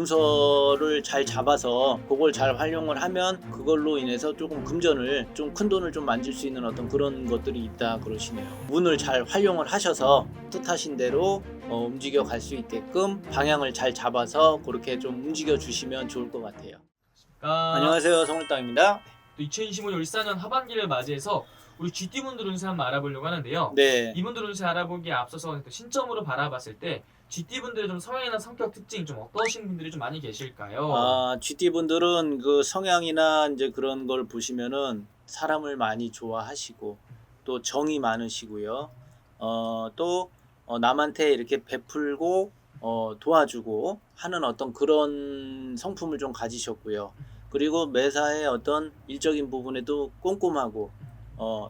문서를 잘 잡아서 그걸 잘 활용을 하면 그걸로 인해서 조금 금전을 좀 큰 돈을 좀 만질 수 있는 어떤 그런 것들이 있다 그러시네요. 운을 잘 활용을 하셔서 뜻하신 대로 움직여 갈 수 있게끔 방향을 잘 잡아서 그렇게 좀 움직여 주시면 좋을 것 같아요. 안녕하세요, 성울땅입니다. 또 2025년 을사년 하반기를 맞이해서 우리 GT분들 운세 한번 알아보려고 하는데요. 네. 이분들 운세 알아보기에 앞서서 신점으로 바라봤을 때 GT분들의 좀 성향이나 성격 특징이 좀 어떠신 분들이 좀 많이 계실까요? GT 분들은 그 성향이나 이제 그런 걸 보시면은 사람을 많이 좋아하시고 또 정이 많으시고요. 또 남한테 이렇게 베풀고 도와주고 하는 어떤 그런 성품을 좀 가지셨고요. 그리고 매사에 어떤 일적인 부분에도 꼼꼼하고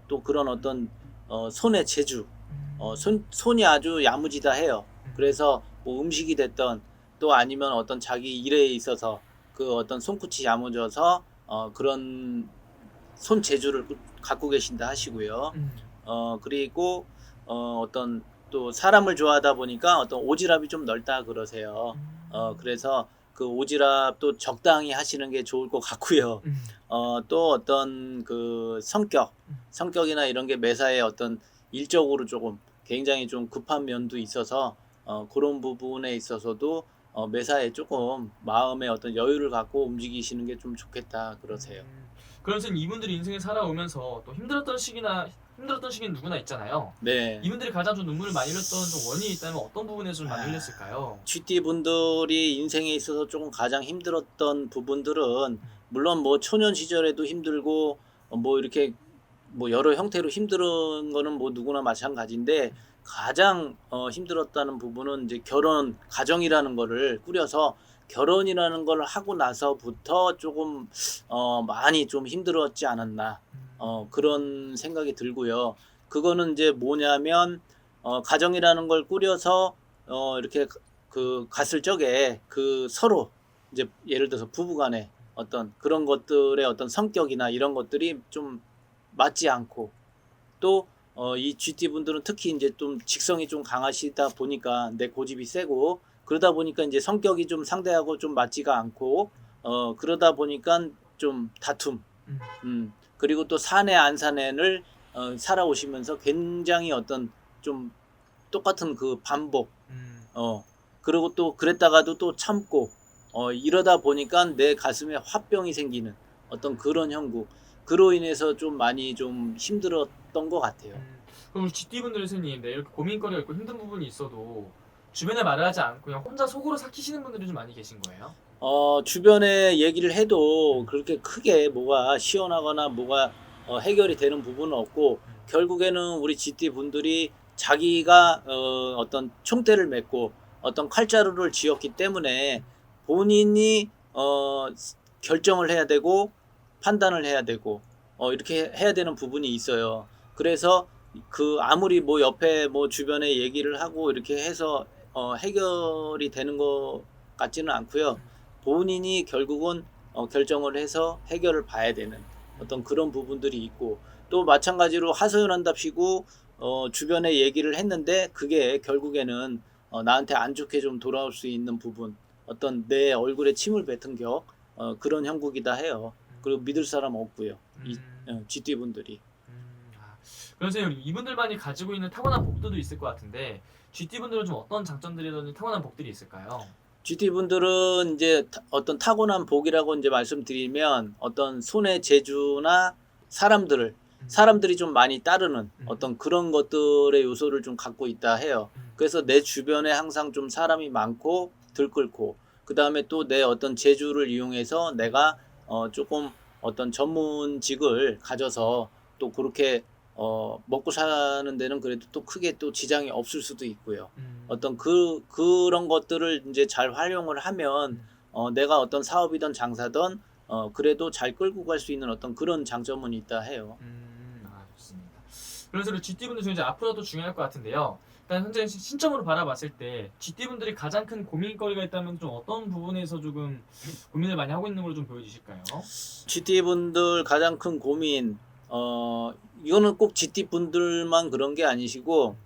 또 그런 어떤 손의 재주, 손이 아주 야무지다 해요. 그래서 뭐 음식이 됐던 또 아니면 어떤 자기 일에 있어서 그 어떤 손끝이 야무져서 그런 손 재주를 갖고 계신다 하시고요. 그리고 어떤 또 사람을 좋아하다 보니까 어떤 오지랖이 좀 넓다 그러세요. 그래서 그 오지랖도 적당히 하시는 게 좋을 것 같고요. 또 어떤 그 성격이나 이런 게 매사에 어떤 일적으로 조금 굉장히 좀 급한 면도 있어서 그런 부분에 있어서도 매사에 조금 마음의 어떤 여유를 갖고 움직이시는 게 좀 좋겠다 그러세요. 그러면서 이분들이 인생을 살아오면서 또 힘들었던 시기는 누구나 있잖아요. 네. 이분들이 가장 좀 눈물을 많이 흘렸던 좀 원인이 있다면 어떤 부분에서 좀 많이 흘렸을까요? GT 분들이 인생에 있어서 조금 가장 힘들었던 부분들은 물론 뭐 초년 시절에도 힘들고 뭐 이렇게 뭐 여러 형태로 힘든 거는 뭐 누구나 마찬가지인데 가장 힘들었다는 부분은 이제 결혼 가정이라는 거를 꾸려서 결혼이라는 걸 하고 나서부터 조금 많이 좀 힘들었지 않았나 그런 생각이 들고요. 그거는 이제 뭐냐면 가정이라는 걸 꾸려서 이렇게 그 갔을 적에 그 서로 이제 예를 들어서 부부간에 어떤 그런 것들의 어떤 성격이나 이런 것들이 좀 맞지 않고 또 이 GT 분들은 특히 인제 좀 직성이 좀 강하시다 보니까 내 고집이 세고 그러다 보니까 인제 성격이 좀 상대하고 좀 맞지가 않고 그러다 보니깐 좀 다툼 그리고 또 사내 안 사내를 살아오시면서 굉장히 어떤 좀 똑같은 그 반복 그리고 또 그랬다가도 또 참고 이러다 보니깐 내 가슴에 화병이 생기는 어떤 그런 형국. 그로 인해서 좀 많이 좀 힘들었던 것 같아요. 그럼 우리 GT분들 선생님, 네, 이렇게 고민거리가 있고 힘든 부분이 있어도 주변에 말을 하지 않고 그냥 혼자 속으로 삭히시는 분들이 좀 많이 계신 거예요? 주변에 얘기를 해도 그렇게 크게 뭐가 시원하거나 뭐가 해결이 되는 부분은 없고 결국에는 우리 GT 분들이 자기가 어떤 총대를 메고 어떤 칼자루를 쥐었기 때문에 본인이 결정을 해야 되고 판단을 해야 되고 이렇게 해야 되는 부분이 있어요. 그래서 그 아무리 뭐 옆에 뭐 주변에 얘기를 하고 이렇게 해서 해결이 되는 것 같지는 않고요. 본인이 결국은 결정을 해서 해결을 봐야 되는 어떤 그런 부분들이 있고 또 마찬가지로 하소연한답시고 주변에 얘기를 했는데 그게 결국에는 나한테 안 좋게 좀 돌아올 수 있는 부분 어떤 내 얼굴에 침을 뱉은 격 그런 형국이다 해요. 그리고 믿을 사람 없고요. 이 GT 분들이. 그럼 선생님, 이분들만이 가지고 있는 타고난 복들도 있을 것 같은데 GT분들은 좀 어떤 장점들이든 타고난 복들이 있을까요? GT 분들은 이제 어떤 타고난 복이라고 이제 말씀드리면 어떤 손의 재주나 사람들을 사람들이 좀 많이 따르는 어떤 그런 것들의 요소를 좀 갖고 있다 해요. 그래서 내 주변에 항상 좀 사람이 많고 들끓고 그다음에 또 내 어떤 재주를 이용해서 내가 조금 어떤 전문직을 가져서 또 그렇게 먹고 사는 데는 그래도 또 크게 또 지장이 없을 수도 있고요. 어떤 그런 것들을 인제 잘 활용을 하면 내가 어떤 사업이든 장사든 그래도 잘 끌고 갈 수 있는 어떤 그런 장점은 있다 해요. 좋습니다. 그래서 우리 GT분들 중에 이제 앞으로도 중요할 것 같은데요. 일단 현재 신점으로 바라봤을 때 GT분들이 가장 큰 고민거리가 있다면 좀 어떤 부분에서 조금 고민을 많이 하고 있는 걸로 좀 보여주실까요? GT 분들 가장 큰 고민 이거는 꼭 GT 분들만 그런 게 아니시고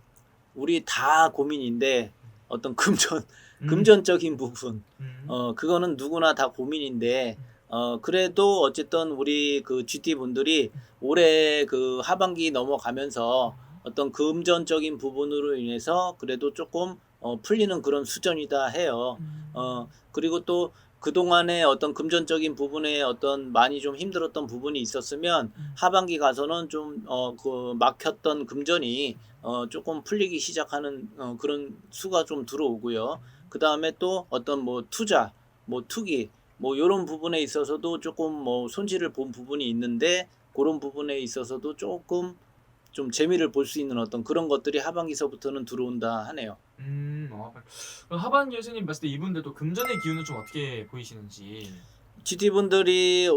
우리 다 고민인데 어떤 금전 금전적인 부분. 음. 그거는 누구나 다 고민인데, 그래도 어쨌든 우리 그 GT 분들이 올해 그 하반기 넘어가면서 어떤 금전적인 부분으로 인해서 그래도 조금 풀리는 그런 수준이다 해요. 그리고 또 그동안에 어떤 금전적인 부분에 어떤 많이 좀 힘들었던 부분이 있었으면 하반기 가서는 좀 그 막혔던 금전이 조금 풀리기 시작하는 그런 수가 좀 들어오고요. 그다음에 또 어떤 뭐 투자, 뭐 투기, 뭐 요런 부분에 있어서도 조금 뭐 손실을 본 부분이 있는데, 고런 부분에 있어서도 조금 좀 재미를 볼 수 있는 어떤 그런 것들이 하반기서부터는 들어온다 하네요. 그럼 하반기 선생님 봤을 때 이분들도 금전의 기운은 좀 어떻게 보이시는지. GT분들이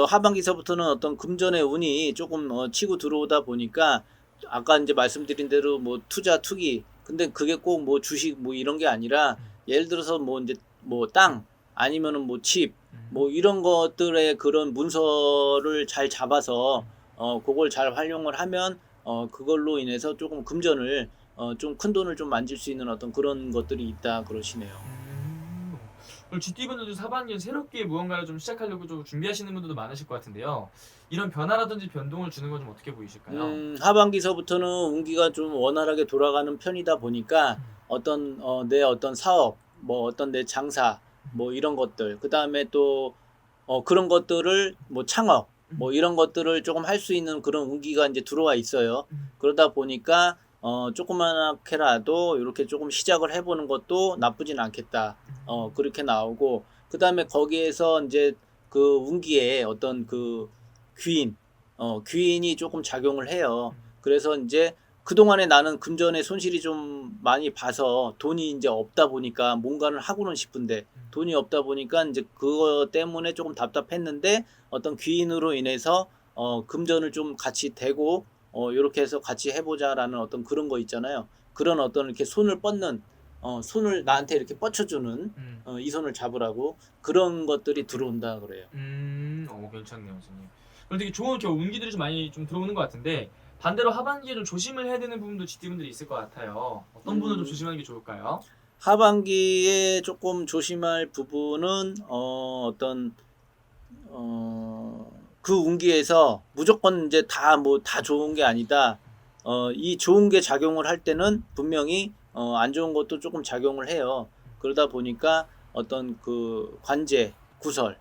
하반기서부터는 어떤 금전의 운이 조금 치고 들어오다 보니까, 아까 이제 말씀드린 대로 뭐 투자, 투기, 근데 그게 꼭 뭐 주식 뭐 이런 게 아니라, 예를 들어서 뭐 이제 뭐 땅 아니면은 뭐 집, 뭐 이런 것들의 그런 문서를 잘 잡아서 그걸 잘 활용을 하면 그걸로 인해서 조금 금전을 좀 큰 돈을 좀 만질 수 있는 어떤 그런 것들이 있다 그러시네요. 그리고 GT분들도 하반기에 새롭게 무언가를 좀 시작하려고 좀 준비하시는 분들도 많으실 것 같은데요. 이런 변화라든지 변동을 주는 건 좀 어떻게 보이실까요? 하반기서부터는 운기가 좀 원활하게 돌아가는 편이다 보니까, 어떤 내 어떤 사업, 뭐 어떤 내 장사, 뭐 이런 것들, 그다음에 또 그런 것들을 뭐 창업, 뭐 이런 것들을 조금 할 수 있는 그런 운기가 이제 들어와 있어요. 그러다 보니까 조그맣게라도 이렇게 조금 시작을 해보는 것도 나쁘진 않겠다. 그렇게 나오고, 그다음에 거기에서 이제 그 운기에 어떤 그 귀인, 귀인이 조금 작용을 해요. 그래서 이제 그동안에 나는 금전의 손실이 좀 많이 봐서 돈이 이제 없다 보니까 뭔가를 하고는 싶은데 돈이 없다 보니까 이제 그거 때문에 조금 답답했는데, 어떤 귀인으로 인해서 금전을 좀 같이 대고 요렇게 해서 같이 해보자라는 어떤 그런 거 있잖아요. 그런 어떤 이렇게 손을 뻗는, 손을 나한테 이렇게 뻗쳐주는, 이 손을 잡으라고 그런 것들이 들어온다 그래요. 괜찮네요, 선생님. 그럼 되게 좋은 이렇게 운기들이 좀 많이 좀 들어오는 것 같은데 반대로 하반기에 좀 조심을 해야 되는 부분도 GT분들이 있을 것 같아요. 어떤 부분을 좀 조심하는 게 좋을까요? 하반기에 조금 조심할 부분은 어떤 그 운기에서 무조건 이제 다 뭐 다 좋은 게 아니다. 이 좋은 게 작용을 할 때는 분명히 안 좋은 것도 조금 작용을 해요. 그러다 보니까 어떤 그 관제, 구설,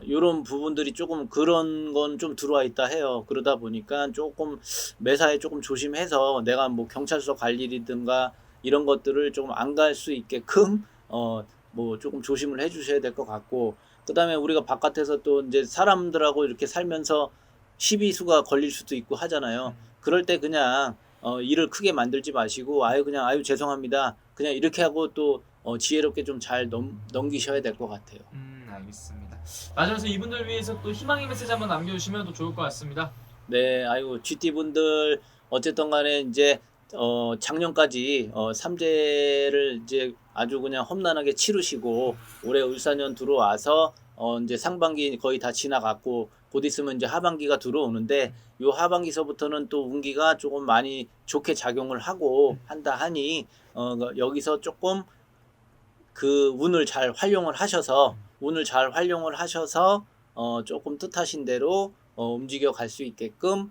요런 부분들이 조금 그런 건 좀 들어와 있다 해요. 그러다 보니까 조금 매사에 조금 조심해서 내가 뭐 경찰서 갈 일이든가 이런 것들을 조금 안 갈 수 있게끔 뭐 조금 조심을 해 주셔야 될 것 같고, 그다음에 우리가 바깥에서 또 이제 사람들하고 이렇게 살면서 시비수가 걸릴 수도 있고 하잖아요. 그럴 때 그냥 일을 크게 만들지 마시고, 아유 그냥 아유 죄송합니다, 그냥 이렇게 하고 또 지혜롭게 좀 잘 넘기셔야 될 것 같아요. 알겠습니다. 마지막으로 이분들 위해서 또 희망의 메시지 한번 남겨주시면 또 좋을 것 같습니다. 네, 아이고 GT 분들 어쨌든 간에 이제 작년까지 삼재를 이제 아주 그냥 험난하게 치르시고 올해 울산년 들어와서 이제 상반기 거의 다 지나갔고 곧 있으면 이제 하반기가 들어오는데, 요 하반기서부터는 또 운기가 조금 많이 좋게 작용을 하고 한다 하니 여기서 조금 그 운을 잘 활용을 하셔서 조금 뜻하신 대로 움직여 갈 수 있게끔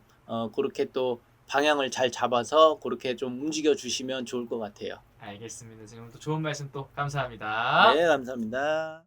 그렇게 또 방향을 잘 잡아서 그렇게 좀 움직여 주시면 좋을 것 같아요. 알겠습니다. 선생님 또 좋은 말씀 또 감사합니다. 네, 감사합니다.